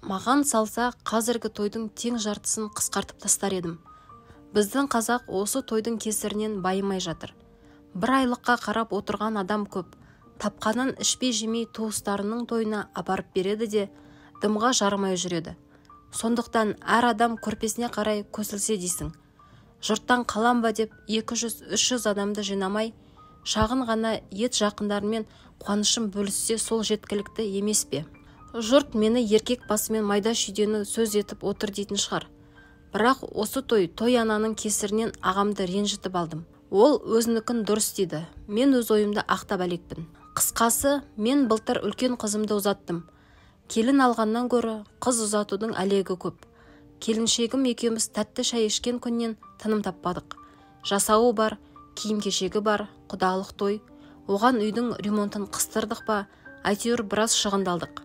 Маған салса, қазіргі тойдың тең жартысын қысқартып тастар едім. Біздің қазақ осы тойдың кесірінен байымай жатыр. Бір айлыққа қарап отырған адам көп. Тапқанын ішпей жемей туыстарының тойына апарып береді де, дымға жарымай жүреді. Сондықтан әр адам көрпесіне қарай көсілсе дейсің. Жұрттан қалам ба деп 200-300 адамды жинамай, шағын ғана ет жақындарымен қуанышым бөліссе сол жеткілікті емес пе? Жұрт мені еркек басымен майда шүйдені сөз етіп отыр дейтін шығар. Бірақ осы той ананың кесірінен ағамды ренжітіп алдым. Ол өзінікін дұрыс дейді. Мен өз ойымды ақтап әлекпін. Қысқасы, мен былтыр үлкен қызымды ұзаттым. Келін алғаннан гөрі қыз ұзатудың әлегі көп. Келіншегім екеуміз тәтті шай ішкен күннен тыным таппадық. Жасауы бар, киім-кешегі бар, құдалық той. Оған үйдің ремонтын қыстырдық па, әйтеуір біраз шығындалдық.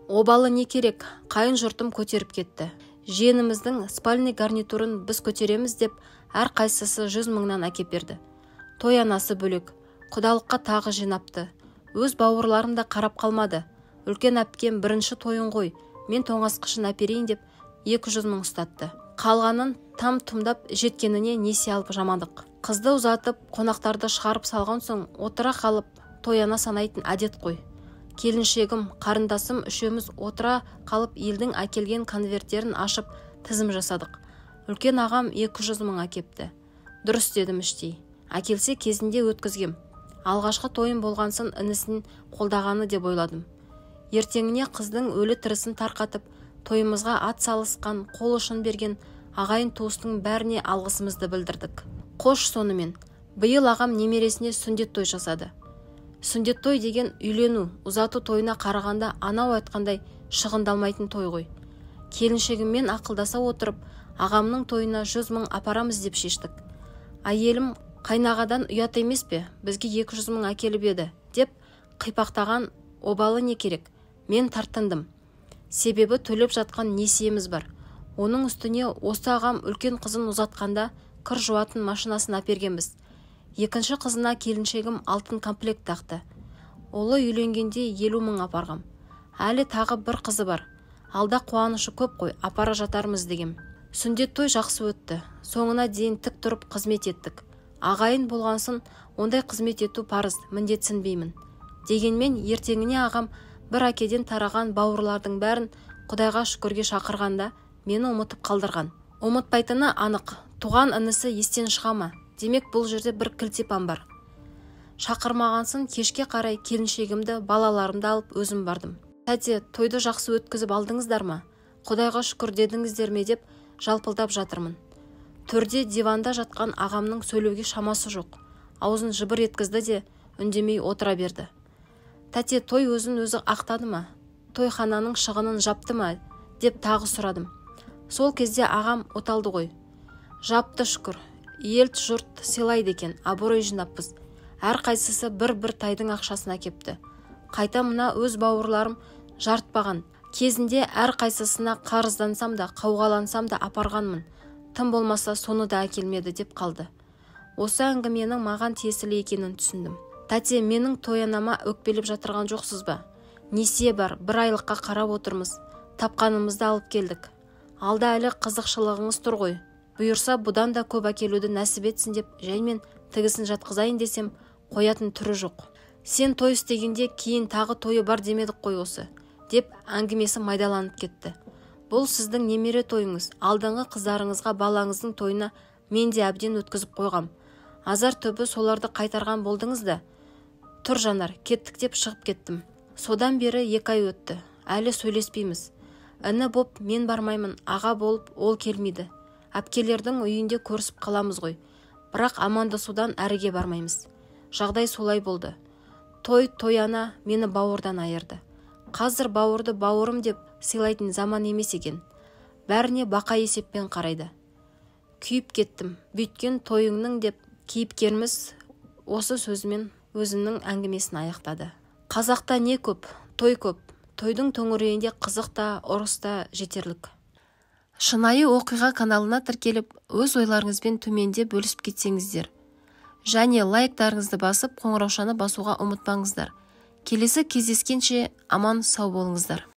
Обалы не керек, қайын жұртым көтеріп кетті. Жиеніміздің спальный гарнитурын біз көтереміз деп, әр қайсысы 100 мыңнан әкеп берді. Той анасы бөлек, құдалыққа тағы жинапты. Өз бауырларым да қарап қалмады. Үлкен әпкем бірінші тойын ғой, мен тоңазытқышын әперейін деп 200 мың ұстатты. Қалғанын там-тұмдап жеткеніне несие алып жамадық. Қызды ұзатып, қонақтарды шығарып салған соң отыра қалып, той ана санайтын әдет қой. Келіншегім, қарындасым үшеуміз отыра қалып елдің әкелген конверттерін ашып тізім жасадық. Үлкен ағам 200 мың әкепті. Дұрыс дедім іштей. Әкелсе кезінде өткізгем. Алғашқы тойым болғансын інісін қолдағаны деп ойладым. Ертеңіне қыздың өлі тірісін тарқатып, тойымызға ат салысқан, қол ұшын берген ағайын туыстың бәріне алғысымызды білдірдік. Қош сонымен, биыл ағам немересіне сүндет той жасады. Сүндет той деген үйлену, ұзату тойына қарағанда анау айтқандай шығындалмайтын той ғой. Келіншегіммен ақылдаса отырып, ағамның тойына 100 мың апарамыз деп шештік. Әйелім, қайнағадан ұят емес пе, бізге 200 мың әкеліп еді, деп қипақтаған. Обалы не керек? Мен тартындым. Себебі төлеп жатқан несиеміз бар. Оның үстіне осы ағам үлкен қызын ұзатқанда кір жуатын машинасын әпергенбіз. Екінші қызына келіншегім алтын комплект тақты. Олы үйленгенде 50 мың апарғам. Әлі тағы бір қызы бар. Алда қуанышы көп қой, апара жатармыз дегем. Сүндет той жақсы өтті. Соңына дейін тік тұрып қызмет еттік. Ағайын болғансын, ондай қызмет ету парыз, міндетсінбеймін. Дегенмен ертеңіне ағам бір әкеден тараған бауырлардың бәрін Құдайға шүкірге шақырғанда мені ұмытып қалдырған. Ұмытпайтыны анық, туған інісі естен шыға ма? Демек бұл жерде бір кілтипан бар. Шақырмағансын кешке қарай келіншегімді, балаларымды алып өзім бардым. Тәте, тойды жақсы өткізіп алдыңыздар ма? Құдайға шүкір дедіңіздер ме деп жалпылдап жатырмын. Төрде диванда жатқан ағамның сөйлеуге шамасы жоқ. Аузын жыбыр еткізді де үндемей отыра берді. Тәте, той өзін өзі ақтады ма? Тойхананың шығынын жапты ма? Деп тағы сұрадым. Сол кезде ағам оталды ғой. Жапты шүкір. Елт жұрт сыйлайды екен, абырой жинаппыз. Әр қайсысы бір тайдың ақшасын әкепті. Қайта мына өз бауырларым жартпаған. Кезінде әр қайсысына қарыздансам да, қауғалансам да апарғанмын. Тым болмаса соны да әкелмеді деп қалды. Осы әңгіменің маған тиесілі екенін түсіндім. Тәте, менің той анама өкпелеп жатырған жоқсыз ба? Несие бар, бір айлыққа қарап отырмыз. Тапқанымызды алып келдік. Алда әлі қызықшылығыңыз тұр ғой. Бұйырса бұдан да көп әкелуді нәсіп етсін деп жаймен тігісін жатқызайын десем, қоятын түрі жоқ. Сен той істегенде кейін тағы тойы бар демедік қой осы, деп әңгімесі майдаланып кетті. Бұл сіздің немере тойыңыз, алдыңғы қыздарыңызға балаңыздың тойына мен де әбден өткізіп қойғам. Азар түбі соларды қайтарған болдыңыз да. Тұр Жанар, кеттік деп шығып кеттім. Содан бері 2 ай өтті, әлі сөйлеспейміз. Іні боп мен бармаймын, аға болып ол келмейді. Әпкелердің үйінде көрісіп қаламыз ғой. Бірақ амандасудан әріге бармаймыз. Жағдай солай болды. Той ана мені бауырдан айырды. Қазір бауырды бауырым деп сыйлайтын заман емес екен. Бәріне бақа есеппен қарайды. Күйіп кеттім. Бүйткен тойыңның деп кейіпкеріміз осы сөзімен өзінің әңгімесін аяқтады. Қазақта не көп, той көп. Тойдың төңірегінде қызық та, ұрыс та жетерлік. Шынайы оқиға каналына тіркеліп, өз ойларыңызбен төменде бөлісіп кетсеңіздер. Және лайктарыңызды басып, қоңыраушаны басуға ұмытпаңыздар. Келесі кездескенше аман сау болыңыздар.